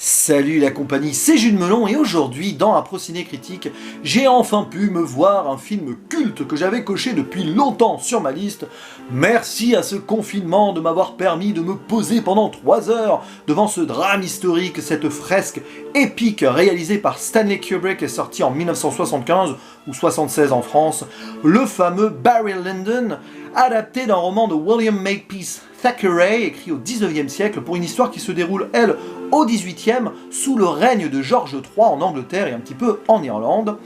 Salut la compagnie, c'est Jules Melon et aujourd'hui, dans un Ciné Critique, j'ai enfin pu me voir un film culte que j'avais coché depuis longtemps sur ma liste. Merci à ce confinement de m'avoir permis de me poser pendant 3 heures devant ce drame historique, cette fresque épique réalisée par Stanley Kubrick et sortie en 1975 ou 76 en France, le fameux Barry Lyndon, adapté d'un roman de William Makepeace Thackeray, écrit au 19e siècle, pour une histoire qui se déroule, elle, au 18e, sous le règne de George III en Angleterre et un petit peu en Irlande.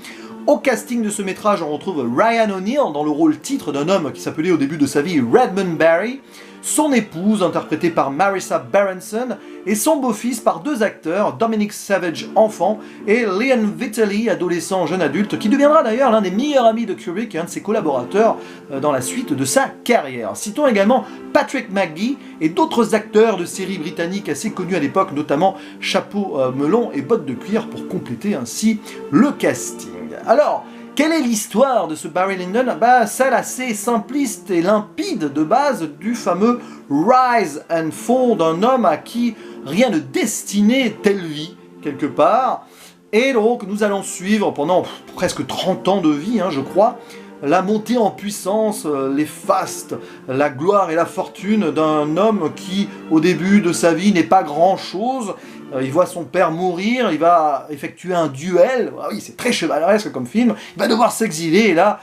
Au casting de ce métrage, on retrouve Ryan O'Neal dans le rôle titre d'un homme qui s'appelait au début de sa vie Redmond Barry, son épouse, interprétée par Marissa Berenson, et son beau-fils par 2 acteurs, Dominic Savage, enfant, et Liam Vitali, adolescent jeune adulte, qui deviendra d'ailleurs l'un des meilleurs amis de Kubrick et un de ses collaborateurs dans la suite de sa carrière. Citons également Patrick McGee et d'autres acteurs de séries britanniques assez connus à l'époque, notamment Chapeau melon et bottes de cuir, pour compléter ainsi le casting. Alors, quelle est l'histoire de ce Barry Lyndon ? Celle assez simpliste et limpide de base du fameux Rise and Fall d'un homme à qui rien ne destinait telle vie, quelque part. Et donc nous allons suivre pendant presque 30 ans de vie, je crois, la montée en puissance, les fastes, la gloire et la fortune d'un homme qui, au début de sa vie, n'est pas grand-chose. Il voit son père mourir, il va effectuer un duel, ah oui, c'est très chevaleresque comme film, il va devoir s'exiler et là,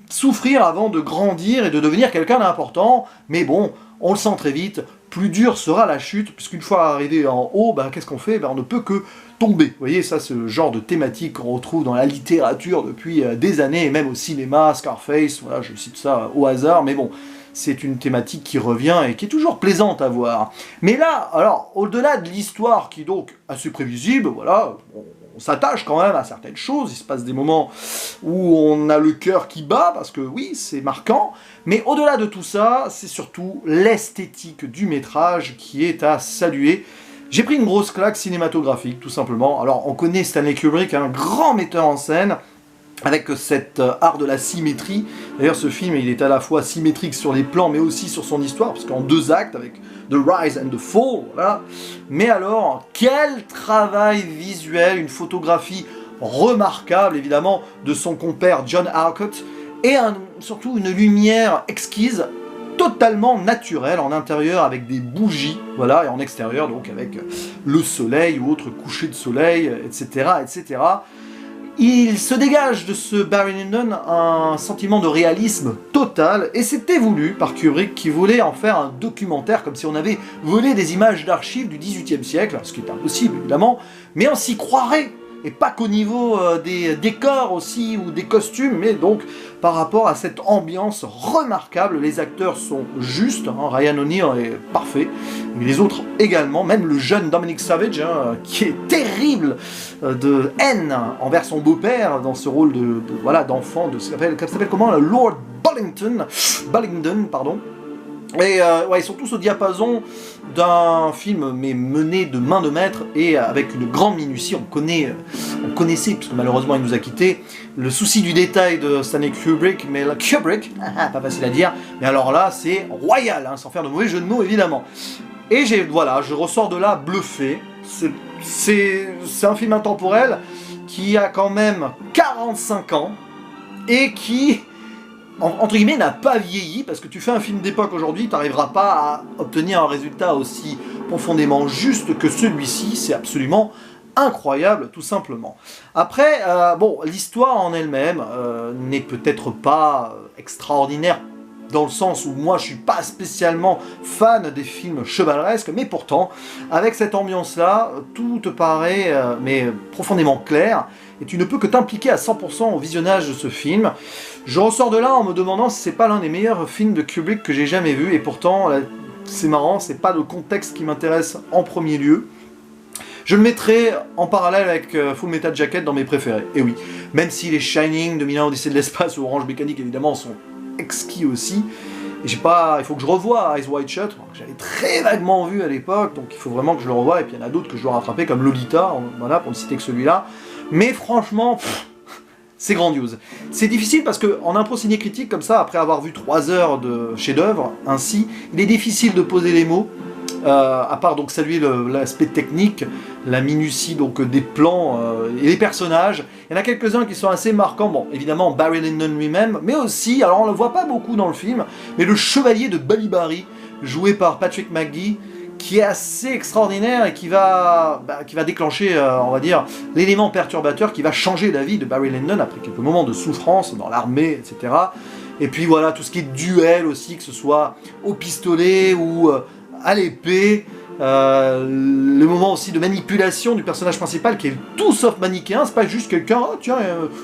souffrir avant de grandir et de devenir quelqu'un d'important, mais bon, on le sent très vite, plus dure sera la chute, puisqu'une fois arrivé en haut, qu'est-ce qu'on fait ? On ne peut que tomber. Vous voyez, ça, c'est le genre de thématique qu'on retrouve dans la littérature depuis des années, et même au cinéma, Scarface, voilà, je cite ça au hasard, mais bon, c'est une thématique qui revient et qui est toujours plaisante à voir. Mais là, alors, au-delà de l'histoire qui est donc assez prévisible, voilà, on s'attache quand même à certaines choses, il se passe des moments où on a le cœur qui bat, parce que oui, c'est marquant, mais au-delà de tout ça, c'est surtout l'esthétique du métrage qui est à saluer. J'ai pris une grosse claque cinématographique, tout simplement. Alors, on connaît Stanley Kubrick, un grand metteur en scène, avec cet art de la symétrie. D'ailleurs, ce film, il est à la fois symétrique sur les plans, mais aussi sur son histoire, parce qu'en 2 actes, avec The Rise and the Fall, voilà. Mais alors, quel travail visuel, une photographie remarquable, évidemment, de son compère John Alcott, et surtout une lumière exquise, totalement naturelle, en intérieur avec des bougies, voilà, et en extérieur, donc avec le soleil ou autre coucher de soleil, etc., etc., il se dégage de ce Barry Lyndon un sentiment de réalisme total, et c'était voulu par Kubrick qui voulait en faire un documentaire, comme si on avait volé des images d'archives du XVIIIe siècle, ce qui est impossible évidemment, mais on s'y croirait, et pas qu'au niveau des décors aussi, ou des costumes, mais donc par rapport à cette ambiance remarquable. Les acteurs sont justes, Ryan O'Neal est parfait, mais les autres également, même le jeune Dominic Savage, qui est terrible de haine envers son beau-père dans ce rôle d'enfant, de ce qu'elle s'appelle comment, Lord Bullingdon, pardon. Et ils sont tous au diapason d'un film mais mené de main de maître et avec une grande minutie. On connaissait, puisque malheureusement il nous a quittés, le souci du détail de Stanley Kubrick, mais Kubrick, pas facile à dire, mais alors là c'est royal, sans faire de mauvais jeu de mots évidemment. Et je ressors de là bluffé. C'est un film intemporel qui a quand même 45 ans et qui, entre guillemets, n'a pas vieilli, parce que tu fais un film d'époque aujourd'hui, tu n'arriveras pas à obtenir un résultat aussi profondément juste que celui-ci. C'est absolument incroyable, tout simplement. Après, l'histoire en elle-même n'est peut-être pas extraordinaire, dans le sens où moi je suis pas spécialement fan des films chevaleresques, mais pourtant, avec cette ambiance-là, tout te paraît mais profondément clair, et tu ne peux que t'impliquer à 100% au visionnage de ce film. Je ressors de là en me demandant si c'est pas l'un des meilleurs films de Kubrick que j'ai jamais vu, et pourtant, c'est marrant, c'est pas le contexte qui m'intéresse en premier lieu. Je le mettrai en parallèle avec Full Metal Jacket dans mes préférés, et oui, même si les Shining, 2001 Odyssée de l'espace ou Orange Mécanique évidemment sont exquis aussi, et il faut que je revoie Eyes Wide Shut, que j'avais très vaguement vu à l'époque, donc il faut vraiment que je le revoie, et puis il y en a d'autres que je dois rattraper, comme Lolita, voilà, pour ne citer que celui-là, mais franchement, c'est grandiose. C'est difficile parce qu'en impro ciné critique, comme ça, après avoir vu 3 heures de chef-d'œuvre, ainsi, il est difficile de poser les mots, à part donc saluer l'aspect technique, la minutie donc des plans et les personnages, il y en a quelques-uns qui sont assez marquants. Bon, évidemment Barry Lyndon lui-même, mais aussi, alors on le voit pas beaucoup dans le film, mais le chevalier de Ballybarry, joué par Patrick McGee, qui est assez extraordinaire et qui va déclencher, on va dire, l'élément perturbateur qui va changer la vie de Barry Lyndon après quelques moments de souffrance dans l'armée, etc. Et puis voilà, tout ce qui est duel aussi, que ce soit au pistolet ou à l'épée, le moment aussi de manipulation du personnage principal qui est tout sauf manichéen, c'est pas juste quelqu'un, oh tiens,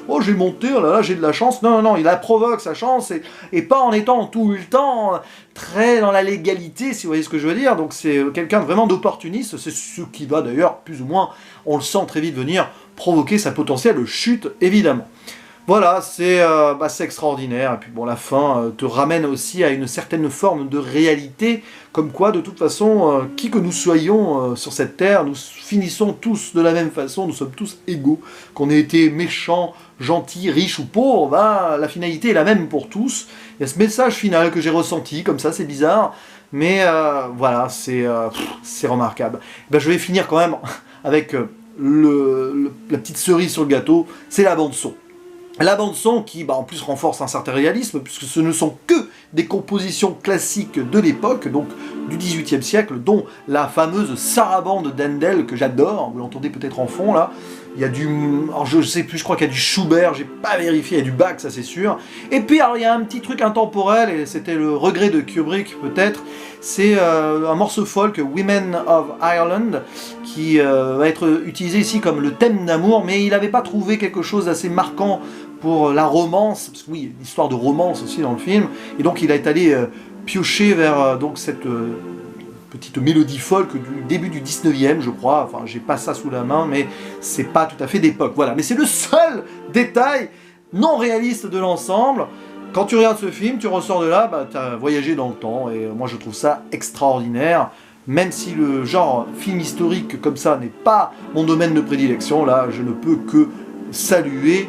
oh j'ai monté, oh là là j'ai de la chance, non, non, il la provoque sa chance, et pas en étant tout le temps très dans la légalité, si vous voyez ce que je veux dire. Donc c'est quelqu'un vraiment d'opportuniste, c'est ce qui va d'ailleurs, plus ou moins, on le sent très vite venir, provoquer sa potentielle chute, évidemment. Voilà, c'est extraordinaire, et puis bon, la fin te ramène aussi à une certaine forme de réalité, comme quoi, de toute façon, qui que nous soyons sur cette terre, nous finissons tous de la même façon, nous sommes tous égaux, qu'on ait été méchants, gentils, riches ou pauvres, la finalité est la même pour tous. Il y a ce message final que j'ai ressenti, comme ça, c'est bizarre, mais voilà, c'est remarquable. Je vais finir quand même avec la petite cerise sur le gâteau, c'est la bande-son. La bande-son qui, en plus, renforce un certain réalisme, puisque ce ne sont que des compositions classiques de l'époque, donc du XVIIIe siècle, dont la fameuse sarabande d'Handel, que j'adore, vous l'entendez peut-être en fond, là. Il y a du... Alors je sais plus, je crois qu'il y a du Schubert, j'ai pas vérifié, il y a du Bach, ça c'est sûr. Et puis, alors, il y a un petit truc intemporel, et c'était le regret de Kubrick, peut-être, c'est un morceau folk, Women of Ireland, qui va être utilisé ici comme le thème d'amour, mais il n'avait pas trouvé quelque chose d'assez marquant pour la romance, parce que oui, il y a une histoire de romance aussi dans le film, et donc il est allé piocher vers donc cette petite mélodie folk du début du 19e, je crois, enfin j'ai pas ça sous la main, mais c'est pas tout à fait d'époque, voilà. Mais c'est le seul détail non réaliste de l'ensemble. Quand tu regardes ce film, tu ressors de là, tu as voyagé dans le temps, et moi je trouve ça extraordinaire. Même si le genre film historique comme ça n'est pas mon domaine de prédilection, là je ne peux que saluer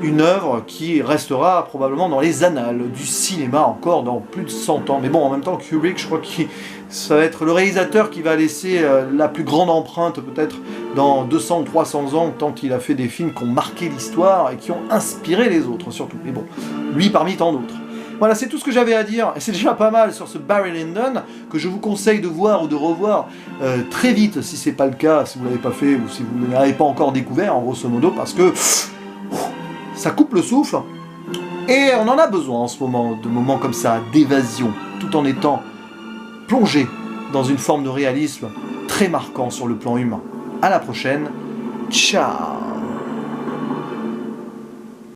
une œuvre qui restera probablement dans les annales du cinéma encore dans plus de 100 ans. Mais bon, en même temps, Kubrick, je crois que ça va être le réalisateur qui va laisser la plus grande empreinte peut-être dans 200 ou 300 ans, tant il a fait des films qui ont marqué l'histoire et qui ont inspiré les autres surtout. Mais bon, lui parmi tant d'autres. Voilà, c'est tout ce que j'avais à dire, et c'est déjà pas mal sur ce Barry Lyndon, que je vous conseille de voir ou de revoir très vite, si c'est pas le cas, si vous l'avez pas fait, ou si vous ne l'avez pas encore découvert, en grosso modo, parce que ça coupe le souffle, et on en a besoin en ce moment, de moments comme ça, d'évasion, tout en étant plongé dans une forme de réalisme très marquant sur le plan humain. À la prochaine, ciao.